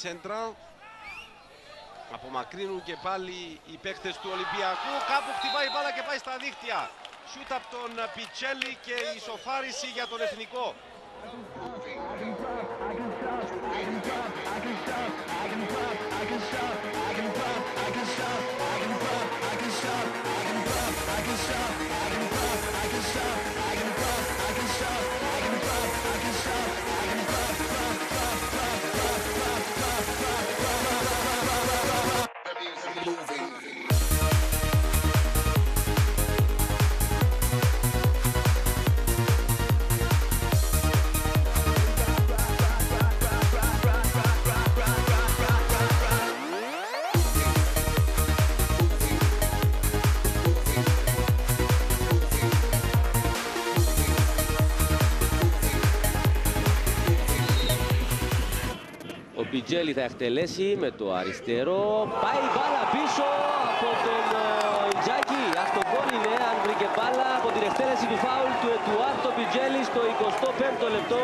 σέντρα. Απομακρύνουν και πάλι οι παίκτες του Ολυμπιακού. Κάπου χτυπάει η μπάλα και πάει στα δίχτυα. Σούτ από τον Πιτσέλη και ισοφάριση για τον εθνικό. Ο Πιτζέλη θα εκτελέσει με το αριστερό. Πάει η μπάλα πίσω από τον Ιντζάκη. Αυτό γκολ είναι, αν βρήκε μπάλα από την εκτέλεση του φάουλ του Εντουάρτο Πιτζέλη στο 25ο λεπτό.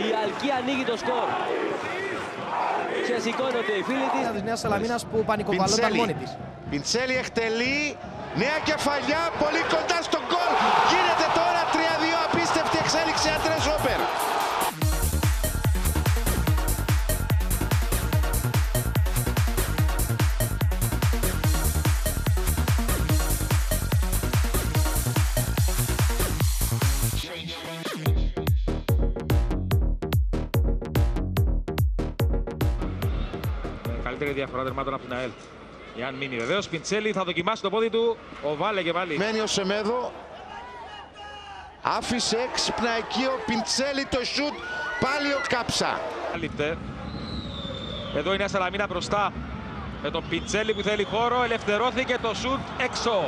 Η Αλκή ανοίγει το σκορ. Ξεσηκώνονται οι φίλοι της. Της Νέας Σαλαμίνας που πανικοβαλόταν μόνη της. Πιτσέλη εκτελεί. Νέα κεφαλιά, πολύ κοντά στο γκολ. Γίνεται τώρα 3-2, απίστευτη εξέλιξη Αντρέ Ζόμπερ. Καλύτερη διαφορά τερμάτων από την ΑΕΛ. Εάν μείνει βεβαίως, Πιτσέλη θα δοκιμάσει το πόδι του. Ο Βάλε και πάλι. Μένει ο Σεμέδο. Άφησε έξυπνα εκεί ο Πιτσέλη το σουτ. Πάλι ο Κάψα. Εδώ είναι η Σαλαμίνα μπροστά. Με τον Πιτσέλη που θέλει χώρο. Ελευθερώθηκε το σουτ έξω.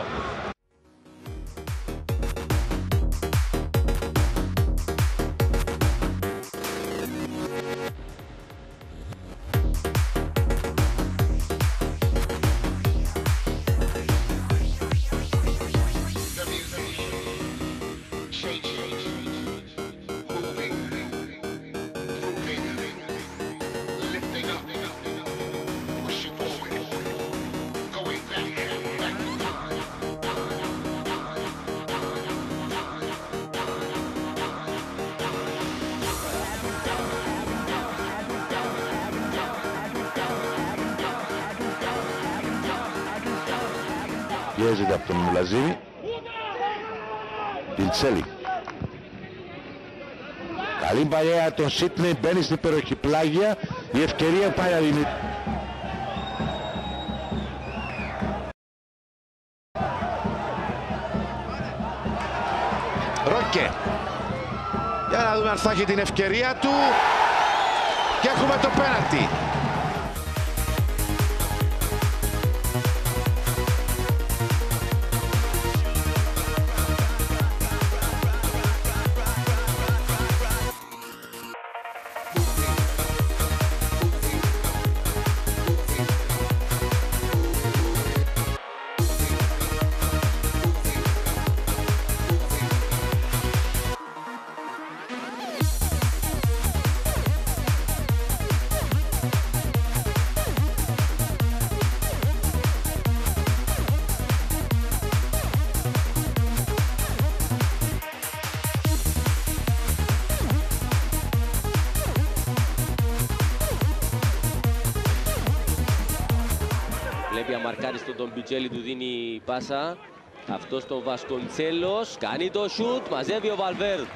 Πιέζεται από τον Μουλαζίνη. Πιτσέλη. Καλή παρέα τον Σίτνεϊ, μπαίνει στην περιοχή πλάγια. Η ευκαιρία πάει να δημιουργήσει. Ρόκε. Για να δούμε αν θα έχει την ευκαιρία του. Και έχουμε το πέναλτι. Βλέπει αμαρκάριστο τον Πιτσέλη, του δίνει πάσα. Αυτός το Βασκοντσέλος κάνει το σουτ, μαζεύει ο Βαλβέρντ.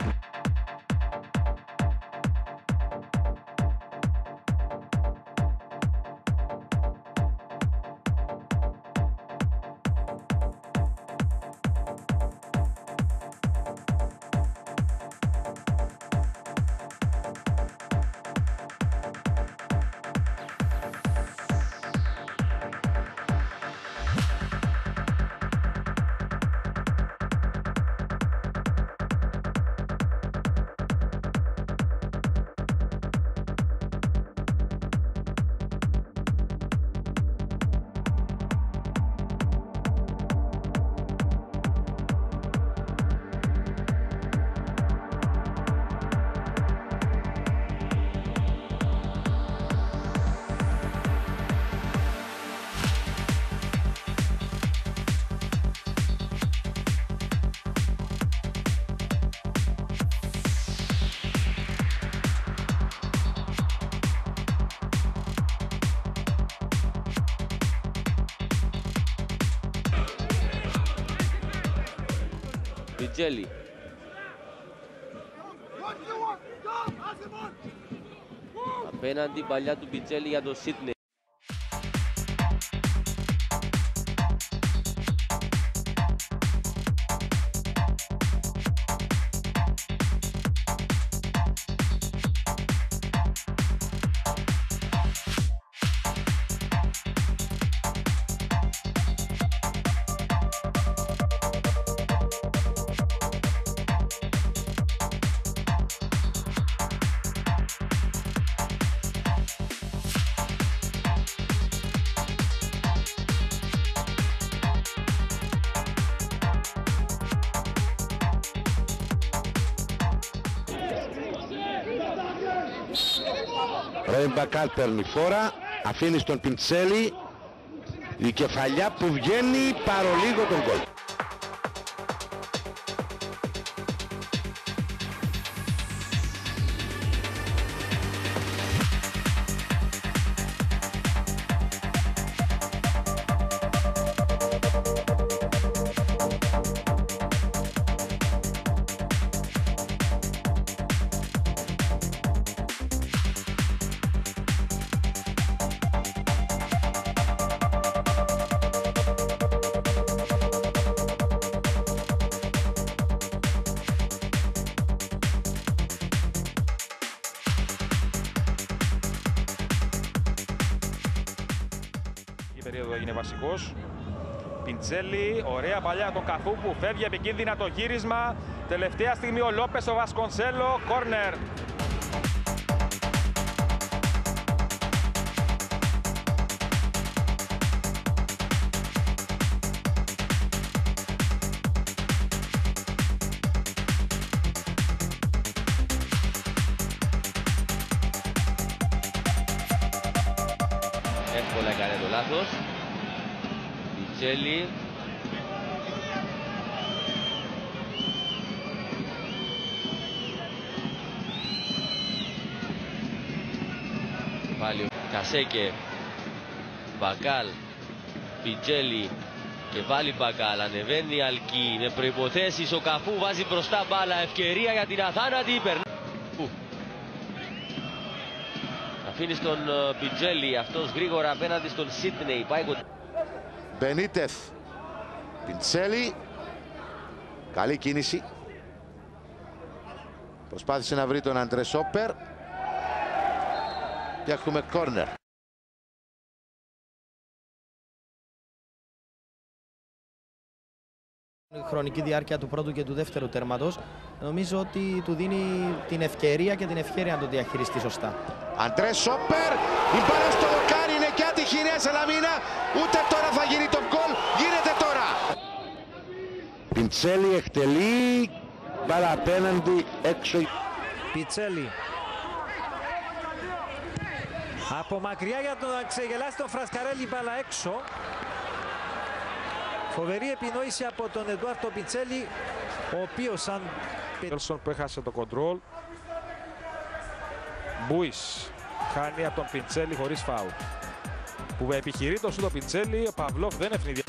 Πιτζέλη. Απέναντι παλιά του Πιτζέλη για τον Σίτνεϊ. Ρόι Μπακάλ παίρνει φόρα, αφήνει στον Πιντσέλη, η κεφαλιά που βγαίνει παρολίγο τον γκολ. Περίοδο έγινε βασικός. Πιντσέλη, ωραία παλιά τον Καφού που φεύγει επικίνδυνα το γύρισμα. Τελευταία στιγμή ο Λόπες, ο Βασκονσέλο, κόρνερ. Εύκολα έκανε το λάθος. Πιτζέλη. Πάλι ο Κασέκε. Μπακάλ. Πιτζέλη. Και πάλι Μπακάλ. Ανεβαίνει Αλκή με προϋποθέσεις. Ο Καφού βάζει μπροστά μπάλα. Ευκαιρία για την αθάνατη. Αφήνει στον Πιτζέλη, αυτός γρήγορα απέναντι στον Σίτνεϊ. Μπενίτεθ, Πιντσέλη, καλή κίνηση. Προσπάθησε να βρει τον Αντρέ Σόπερ και έχουμε κόρνερ. Η χρονική διάρκεια του πρώτου και του δεύτερου τέρματος νομίζω ότι του δίνει την ευκαιρία και την ευχέρεια να το διαχειριστεί σωστά. Αντρέ Σόπερ, η μπάλα στο δοκάρι είναι και άτυχη η Νέα Σαλαμίνα. Ούτε τώρα θα γίνει το γκολ, γίνεται τώρα. Πιντσέλη εκτελεί, μπάλα απέναντι, έξω. Πιτσέλη. Από μακριά για να ξεγελάσει τον Φρασκαρέλη, μπάλα έξω. Φοβερή επινόηση από τον Εντουάρτο Πιντσέλη, ο οποίος σαν... Έλσον που έχασε το κοντρόλ. Μπούις χάνει από τον Πιντσέλη χωρίς φάουλ. Που επιχειρεί το σου το Πιντσέλη, ο Παυλόφ δεν ευνηδιά.